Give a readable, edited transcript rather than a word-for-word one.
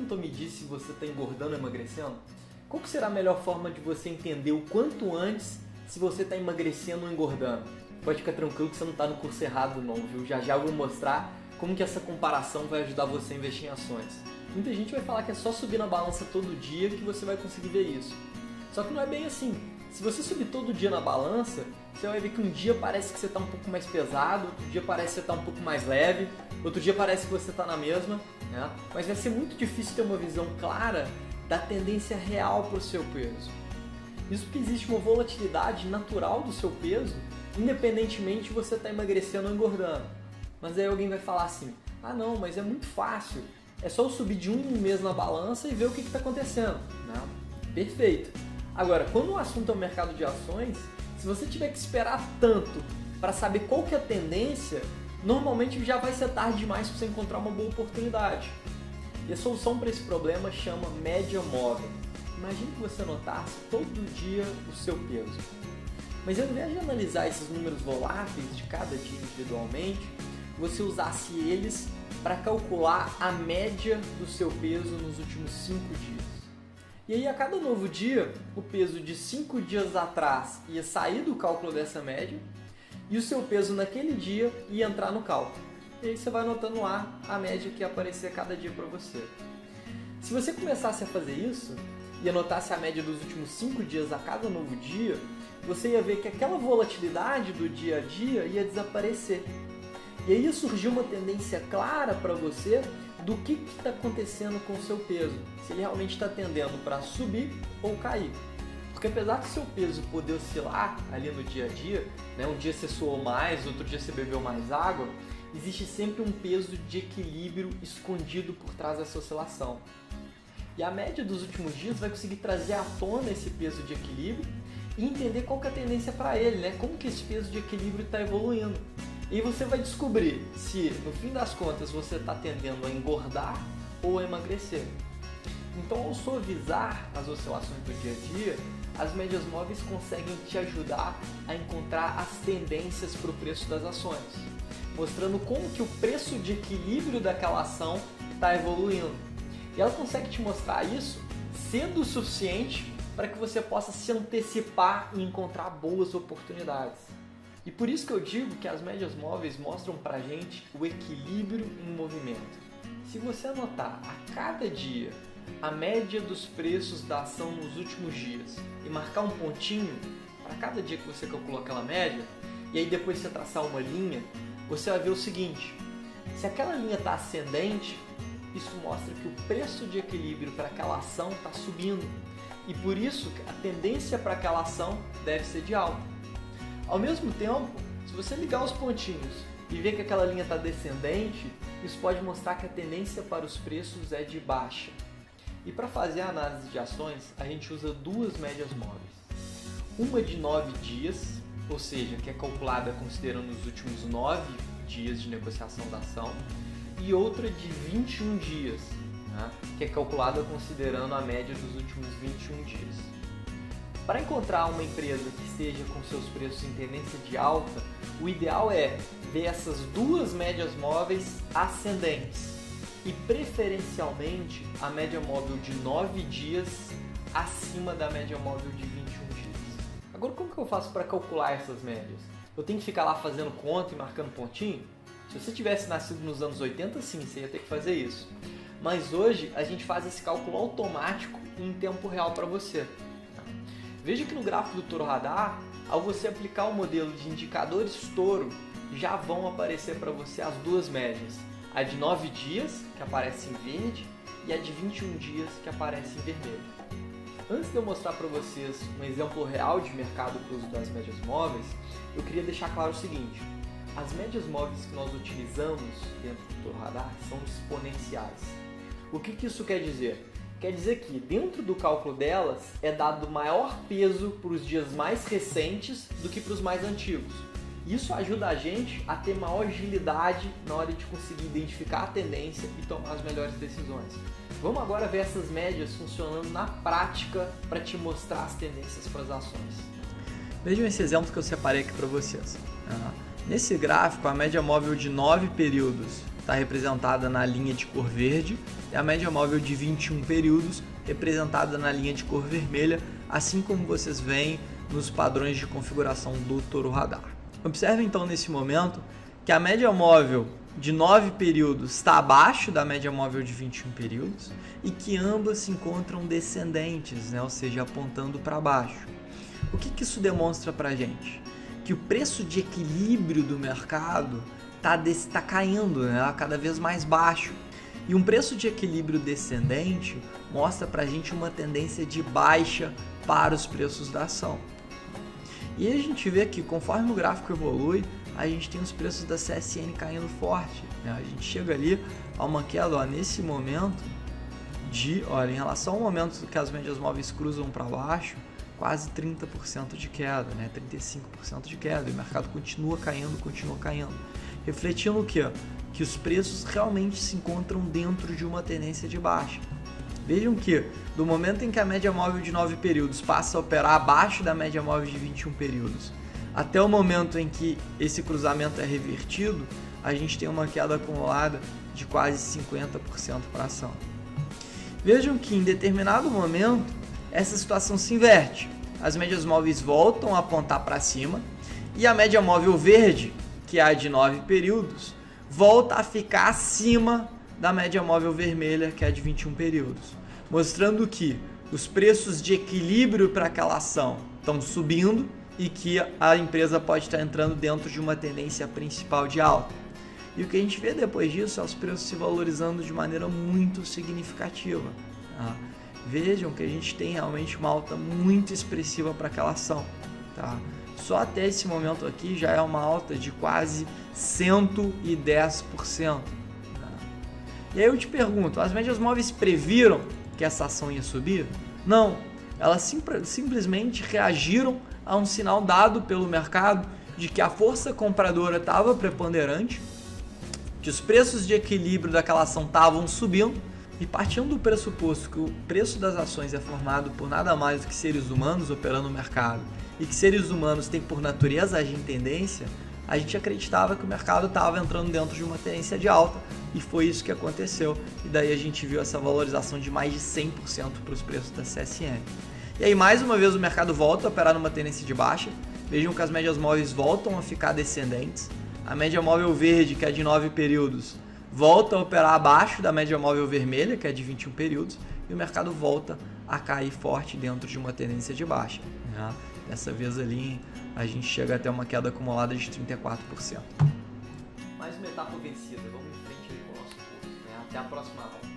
tentou medir se você está engordando ou emagrecendo? Qual que será a melhor forma de você entender o quanto antes se você está emagrecendo ou engordando? Pode ficar tranquilo que você não está no curso errado não, viu? Já já eu vou mostrar como que essa comparação vai ajudar você a investir em ações. Muita gente vai falar que é só subir na balança todo dia que você vai conseguir ver isso. Só que não é bem assim. Se você subir todo dia na balança, você vai ver que um dia parece que você está um pouco mais pesado, outro dia parece que você está um pouco mais leve, outro dia parece que você está na mesma, né? Mas vai ser muito difícil ter uma visão clara da tendência real para o seu peso. Isso porque existe uma volatilidade natural do seu peso, independentemente de você estar emagrecendo ou engordando. Mas aí alguém vai falar assim, ah não, mas é muito fácil, é só eu subir de um mês na balança e ver o que está acontecendo. Não, perfeito. Agora, quando o assunto é o mercado de ações, se você tiver que esperar tanto para saber qual que é a tendência, normalmente já vai ser tarde demais para você encontrar uma boa oportunidade. E a solução para esse problema chama média móvel. Imagine que você anotasse todo dia o seu peso. Mas ao invés de analisar esses números voláteis de cada dia individualmente, você usasse eles para calcular a média do seu peso nos últimos 5 dias. E aí a cada novo dia, o peso de 5 dias atrás ia sair do cálculo dessa média e o seu peso naquele dia ia entrar no cálculo. E aí você vai anotando lá a média que ia aparecer cada dia para você. Se você começasse a fazer isso e anotasse a média dos últimos 5 dias a cada novo dia, você ia ver que aquela volatilidade do dia a dia ia desaparecer. E aí ia surgir uma tendência clara para você do que está acontecendo com o seu peso, se ele realmente está tendendo para subir ou cair. Porque apesar do seu peso poder oscilar ali no dia a dia, né, um dia você suou mais, outro dia você bebeu mais água, existe sempre um peso de equilíbrio escondido por trás dessa oscilação. E a média dos últimos dias vai conseguir trazer à tona esse peso de equilíbrio e entender qual que é a tendência para ele, né? Como que esse peso de equilíbrio está evoluindo. E você vai descobrir se, no fim das contas, você está tendendo a engordar ou a emagrecer. Então, ao suavizar as oscilações do dia a dia, as médias móveis conseguem te ajudar a encontrar as tendências para o preço das ações, mostrando como que o preço de equilíbrio daquela ação está evoluindo. E ela consegue te mostrar isso cedo o suficiente para que você possa se antecipar e encontrar boas oportunidades. E por isso que eu digo que as médias móveis mostram pra gente o equilíbrio em movimento. Se você anotar a cada dia a média dos preços da ação nos últimos dias e marcar um pontinho para cada dia que você calculou aquela média, e aí depois você traçar uma linha, você vai ver o seguinte, se aquela linha está ascendente, isso mostra que o preço de equilíbrio para aquela ação está subindo e por isso a tendência para aquela ação deve ser de alta. Ao mesmo tempo, se você ligar os pontinhos e ver que aquela linha está descendente, isso pode mostrar que a tendência para os preços é de baixa. E para fazer a análise de ações, a gente usa duas médias móveis. Uma de 9 dias, ou seja, que é calculada considerando os últimos 9 dias de negociação da ação, e outra de 21 dias, né, que é calculada considerando a média dos últimos 21 dias. Para encontrar uma empresa que esteja com seus preços em tendência de alta, o ideal é ver essas duas médias móveis ascendentes e preferencialmente a média móvel de 9 dias acima da média móvel de 21 dias. Agora, como que eu faço para calcular essas médias? Eu tenho que ficar lá fazendo conta e marcando pontinho? Se você tivesse nascido nos anos 80, sim, você ia ter que fazer isso. Mas hoje a gente faz esse cálculo automático em tempo real para você. Veja que no gráfico do Toro Radar, ao você aplicar o modelo de indicadores Toro, já vão aparecer para você as duas médias. A de 9 dias, que aparece em verde, e a de 21 dias, que aparece em vermelho. Antes de eu mostrar para vocês um exemplo real de mercado para o uso das médias móveis, eu queria deixar claro o seguinte. As médias móveis que nós utilizamos dentro do Toro Radar são exponenciais. O que isso quer dizer? Quer dizer que dentro do cálculo delas é dado maior peso para os dias mais recentes do que para os mais antigos. Isso ajuda a gente a ter maior agilidade na hora de conseguir identificar a tendência e tomar as melhores decisões. Vamos agora ver essas médias funcionando na prática para te mostrar as tendências para as ações. Vejam esse exemplo que eu separei aqui para vocês. Nesse gráfico, a média móvel de 9 períodos está representada na linha de cor verde e a média móvel de 21 períodos representada na linha de cor vermelha, assim como vocês veem nos padrões de configuração do Toro Radar. Observe então nesse momento que a média móvel de 9 períodos está abaixo da média móvel de 21 períodos e que ambas se encontram descendentes, né? Ou seja, apontando para baixo. O que isso demonstra para a gente? Que o preço de equilíbrio do mercado está caindo, né? Cada vez mais baixo. E um preço de equilíbrio descendente mostra para a gente uma tendência de baixa para os preços da ação. E a gente vê que conforme o gráfico evolui, a gente tem os preços da CSN caindo forte, né? A gente chega ali a uma queda, nesse momento, em relação ao momento que as médias móveis cruzam para baixo, quase 30% de queda, né? 35% de queda, e o mercado continua caindo, refletindo o quê? Que os preços realmente se encontram dentro de uma tendência de baixa. Vejam que, do momento em que a média móvel de 9 períodos passa a operar abaixo da média móvel de 21 períodos, até o momento em que esse cruzamento é revertido, a gente tem uma queda acumulada de quase 50% para a ação. Vejam que, em determinado momento, essa situação se inverte. As médias móveis voltam a apontar para cima e a média móvel verde, que é a de 9 períodos, volta a ficar acima da média móvel vermelha, que é a de 21 períodos, mostrando que os preços de equilíbrio para aquela ação estão subindo e que a empresa pode estar entrando dentro de uma tendência principal de alta. E o que a gente vê depois disso é os preços se valorizando de maneira muito significativa. Tá? Vejam que a gente tem realmente uma alta muito expressiva para aquela ação. Tá? Só até esse momento aqui já é uma alta de quase 110%. E aí eu te pergunto, as médias móveis previram que essa ação ia subir? Não, elas simplesmente reagiram a um sinal dado pelo mercado de que a força compradora estava preponderante, que os preços de equilíbrio daquela ação estavam subindo, e partindo do pressuposto que o preço das ações é formado por nada mais do que seres humanos operando no mercado, e que seres humanos têm por natureza agir em tendência, a gente acreditava que o mercado estava entrando dentro de uma tendência de alta, e foi isso que aconteceu, e daí a gente viu essa valorização de mais de 100% para os preços da CSN. E aí mais uma vez o mercado volta a operar numa tendência de baixa, vejam que as médias móveis voltam a ficar descendentes, a média móvel verde, que é de 9 períodos, volta a operar abaixo da média móvel vermelha, que é de 21 períodos, e o mercado volta a cair forte dentro de uma tendência de baixa. Né? Dessa vez ali a gente chega até uma queda acumulada de 34%. Mais uma etapa vencida, vamos em frente aí com o nosso curso. Né? Até a próxima aula.